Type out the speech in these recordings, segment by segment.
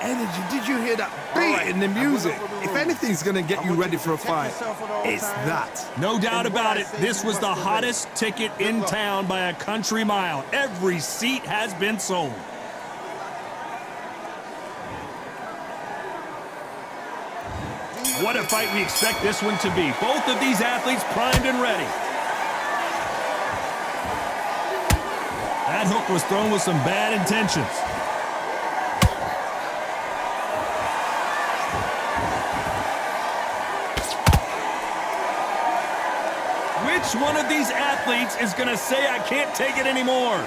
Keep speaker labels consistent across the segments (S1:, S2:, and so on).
S1: energy. Did you hear that beat in the music? If anything's going to get you ready for a fight, it's that.
S2: No doubt about it. This was the hottest ticket in town by a country mile. Every seat has been sold. What a fight we expect this one to be. Both of these athletes primed and ready. That hook was thrown with some bad intentions. Which one of these athletes is going to say, I can't take it anymore?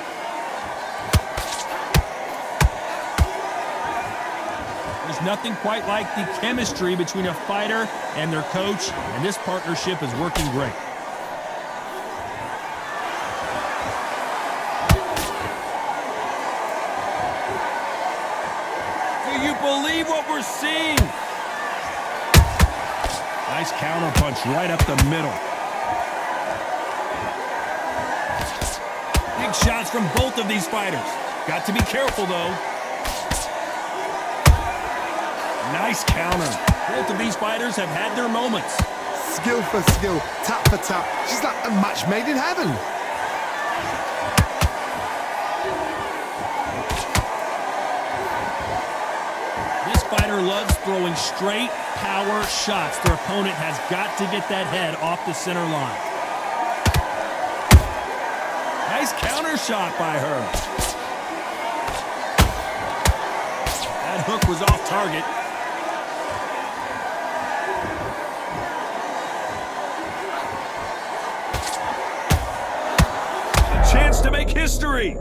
S2: There's nothing quite like the chemistry between a fighter and their coach, and this partnership is working great. Do you believe what we're seeing? Nice counter punch right up the middle. Big shots from both of these fighters. Got to be careful, though. Nice counter. Both of these fighters have had their moments.
S1: Skill for skill, tap for tap. She's like a match made in heaven.
S2: This fighter loves throwing straight power shots. Their opponent has got to get that head off the center line. Nice counter shot by her. That hook was off target. A chance to make history.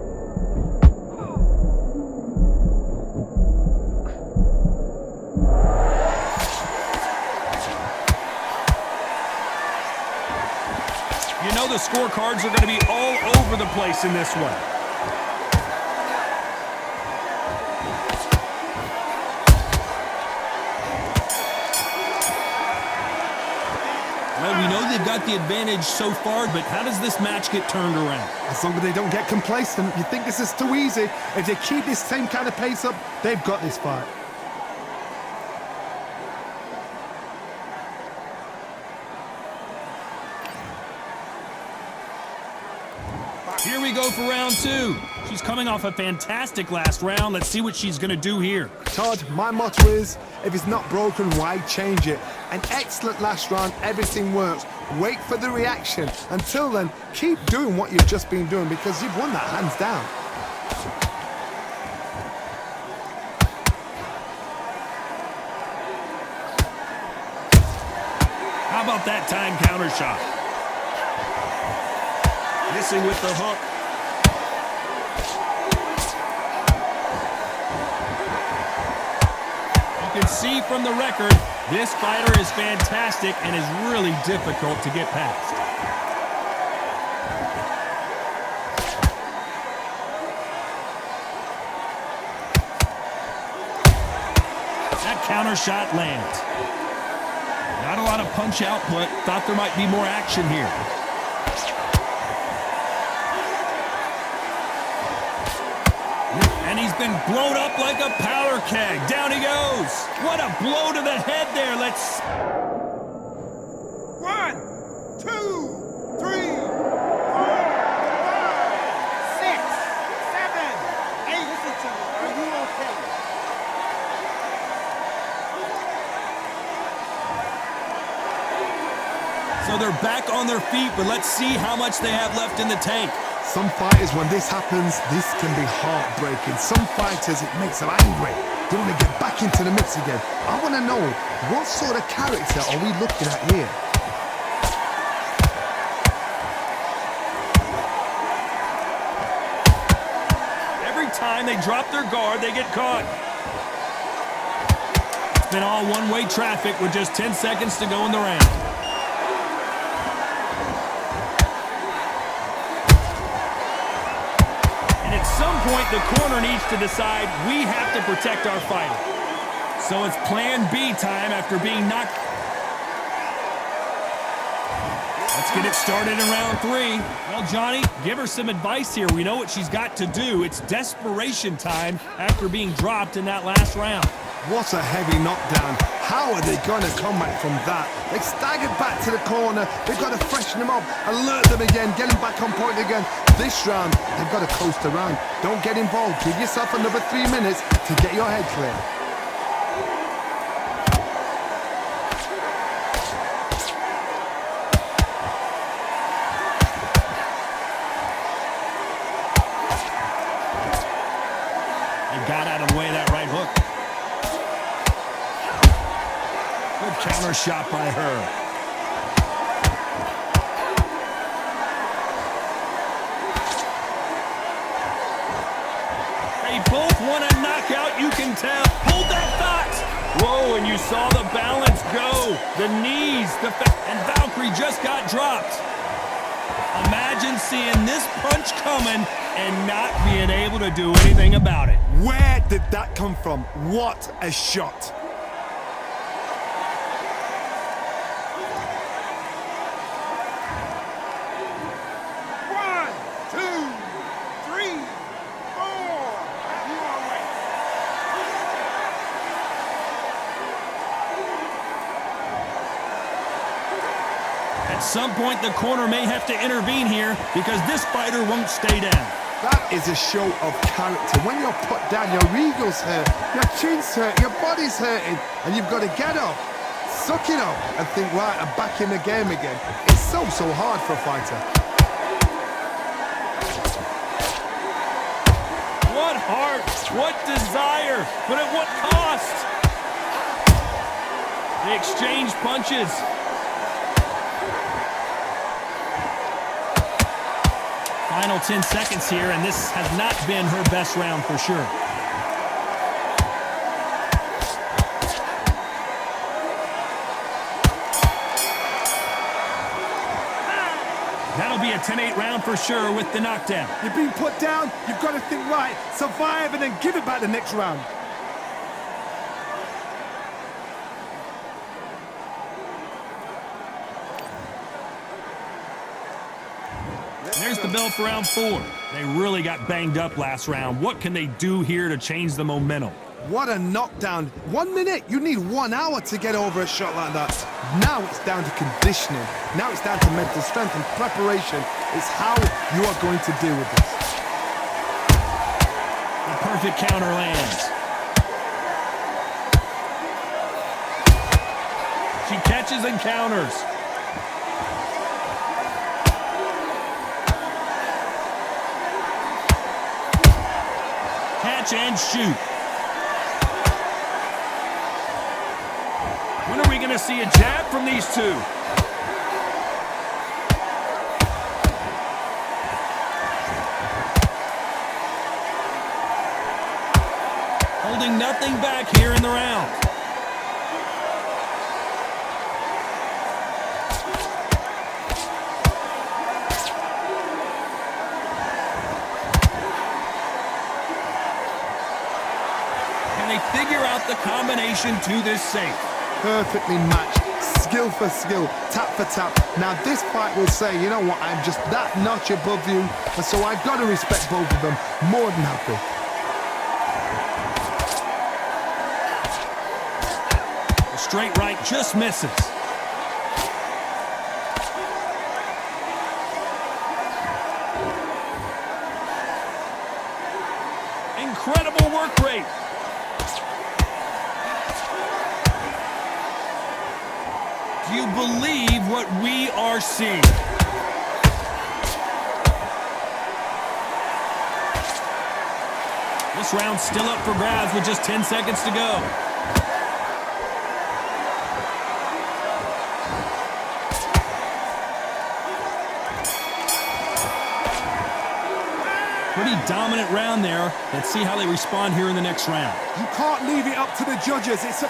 S2: You know the scorecards are going to be all over the place in this one. Well, we know they've got the advantage so far, but how does this match get turned around?
S1: As long as they don't get complacent, you think this is too easy. If they keep this same kind of pace up, they've got this fight.
S2: Here we go for round two. She's coming off a fantastic last round. Let's see what she's going to do here.
S1: Todd, my motto is, if it's not broken, why change it? An excellent last round, everything works. Wait for the reaction. Until then, keep doing what you've just been doing because you've won that hands down.
S2: How about that time counter shot? Missing with the hook. You can see from the record, this fighter is fantastic and is really difficult to get past. That counter shot lands. Not a lot of punch output. Thought there might be more action here. And he's been blown up like a powder keg. Down he goes. What a blow to the head there. Let's...
S3: 1, 2, 3, 4, 5, 6, 7, 8. Listen to me. Are you okay?
S2: So they're back on their feet, but let's see how much they have left in the tank.
S1: Some fighters, when this happens, this can be heartbreaking. Some fighters, it makes them angry. They want to get back into the mix again. I want to know, what sort of character are we looking at here?
S2: Every time they drop their guard, they get caught. It's been all one-way traffic with just 10 seconds to go in the round. At some point, the corner needs to decide we have to protect our fighter. So it's plan B time after being knocked. Let's get it started in round 3. Well, Johnny, give her some advice here. We know what she's got to do. It's desperation time after being dropped in that last round.
S1: What a heavy knockdown. How are they going to come back from that? They staggered back to the corner. They've got to freshen them up, alert them again, get them back on point again. This round, they've got to coast around. Don't get involved. Give yourself another 3 minutes to get your head clear.
S2: Got out of the way of that right hook. Good counter shot by her. They both want a knockout, you can tell. Hold that thought. Whoa, and you saw the balance go. The knees, and Valkyrie just got dropped. Imagine seeing this punch coming and not being able to do anything about it.
S1: Where did that come from? What a shot.
S3: One, two, three, four. You are right.
S2: At some point, the corner may have to intervene here because this fighter won't stay down.
S1: That is a show of character. When you're put down, your ego's hurt, your chin's hurt, your body's hurting, and you've got to get up, suck it up, and think, right, I'm back in the game again. It's so hard for a fighter.
S2: What heart, what desire, but at what cost? They exchange punches. Final 10 seconds here, and this has not been her best round for sure. That'll be a 10-8 round for sure with the knockdown.
S1: You've been put down, you've got to think, right, survive and then give it back the next round.
S2: There's the bell for round 4. They really got banged up last round. What can they do here to change the momentum?
S1: What a knockdown. 1 minute, you need 1 hour to get over a shot like that. Now it's down to conditioning. Now it's down to mental strength and preparation. It's how you are going to deal with this.
S2: The perfect counter lands. She catches and counters. Catch and shoot. When are we going to see a jab from these two? Holding nothing back here in the round. Figure out the combination to this safe.
S1: Perfectly matched, skill for skill, tap for tap. Now this fight will say, you know what, I'm just that notch above you, and so I've got to respect both of them. More than happy.
S2: The straight right just misses. Incredible work rate. Do you believe what we are seeing? This round's still up for grabs with just 10 seconds to go. Pretty dominant round there. Let's see how they respond here in the next round.
S1: You can't leave it up to the judges. It's a...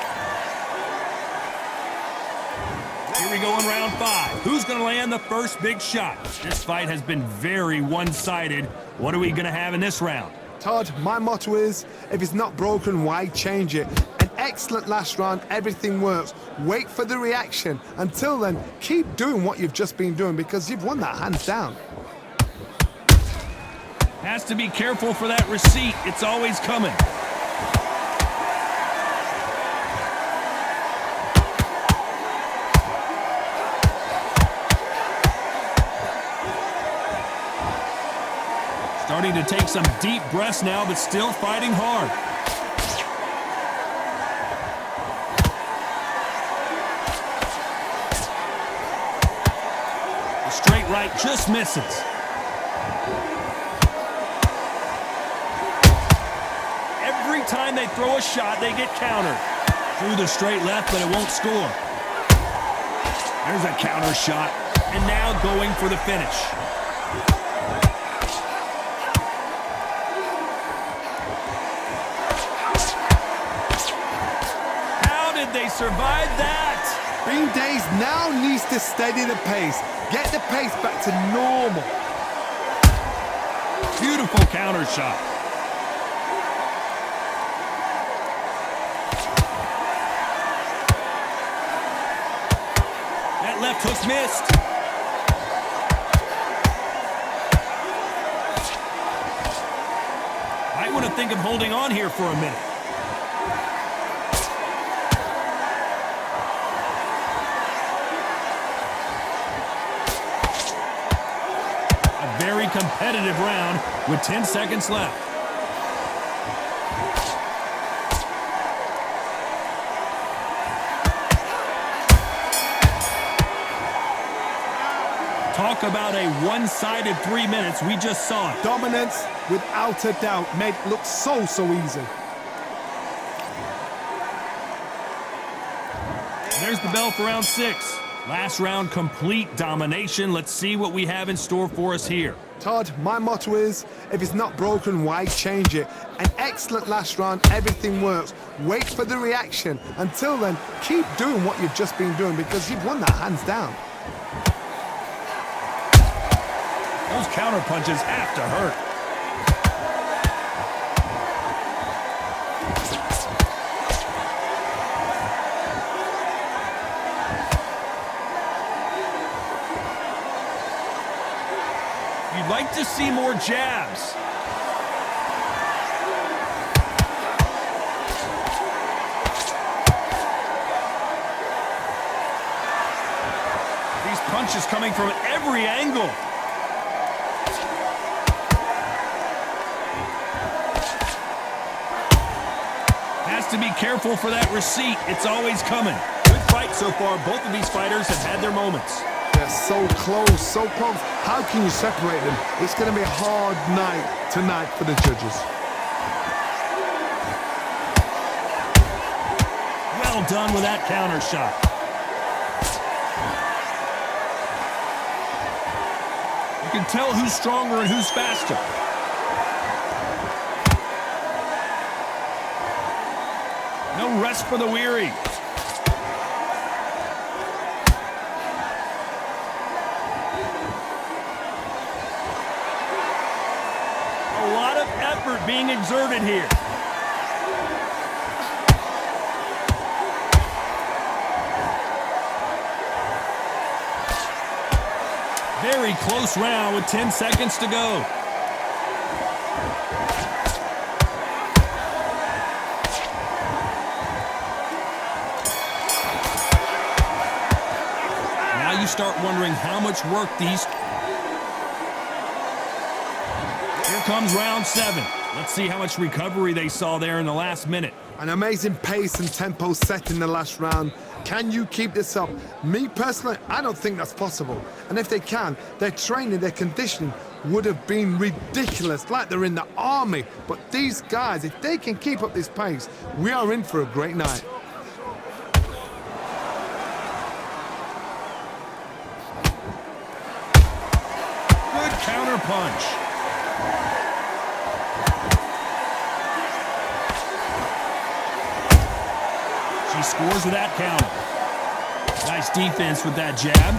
S2: Here we go in round 5. Who's going to land the first big shot? This fight has been very one-sided. What are we going to have in this round?
S1: Todd, my motto is, if it's not broken, why change it? An excellent last round, everything works. Wait for the reaction. Until then, keep doing what you've just been doing because you've won that hands down.
S2: Has to be careful for that receipt. It's always coming. Starting to take some deep breaths now, but still fighting hard. The straight right just misses. Every time they throw a shot, they get countered. Through the straight left, but it won't score. There's a counter shot, and now going for the finish. How did they survive that?
S1: Bean Days now needs to steady the pace. Get the pace back to normal.
S2: Beautiful counter shot. That left hook missed. Might want to think of holding on here for a minute. Very competitive round with 10 seconds left. Talk about a one-sided 3 minutes. We just saw it.
S1: Dominance, without a doubt, made it look so easy.
S2: There's the bell for round 6. Last round, complete domination. Let's see what we have in store for us here.
S1: Todd, my motto is, if it's not broken, why change it? An excellent last round, everything works. Wait for the reaction. Until then, keep doing what you've just been doing because you've won that hands down.
S2: Those counter punches have to hurt. You'd like to see more jabs. These punches coming from every angle. Has to be careful for that receipt. It's always coming. Good fight so far. Both of these fighters have had their moments.
S1: They're so close, so close. How can you separate them? It's going to be a hard night tonight for the judges.
S2: Well done with that counter shot. You can tell who's stronger and who's faster. No rest for the weary. A lot of effort being exerted here. Very close round with 10 seconds to go. Now you start wondering how much work these... Here comes round 7. Let's see how much recovery they saw there in the last minute.
S1: An amazing pace and tempo set in the last round. Can you keep this up? Me personally, I don't think that's possible. And if they can, their training, their conditioning would have been ridiculous, like they're in the army. But these guys, if they can keep up this pace, we are in for a great night.
S2: Good counter punch. She scores with that counter. Nice defense with that jab.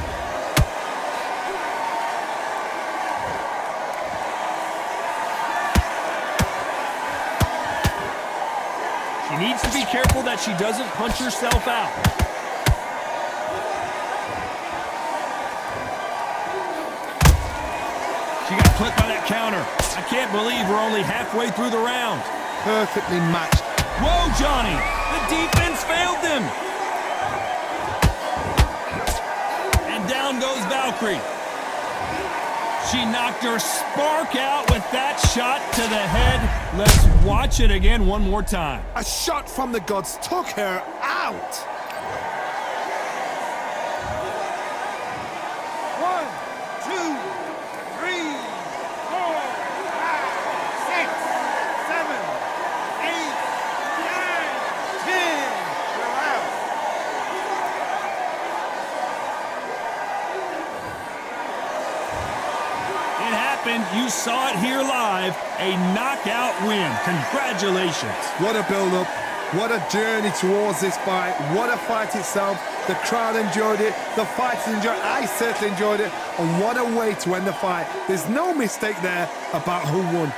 S2: She needs to be careful that she doesn't punch herself out. She got clipped by that counter. I can't believe we're only halfway through the round.
S1: Perfectly matched.
S2: Whoa, Johnny! The defense failed them! And down goes Valkyrie. She knocked her spark out with that shot to the head. Let's watch it again one more time.
S1: A shot from the gods took her out.
S3: 1, 2, 3, 4, 5, 6, 7, 8, 9, 10. You're out.
S2: It happened. You saw it here live. A knockout win. Congratulations.
S1: What a build-up. What a journey towards this fight. What a fight itself. The crowd enjoyed it. The fighters enjoyed it. I certainly enjoyed it. And what a way to end the fight. There's no mistake there about who won.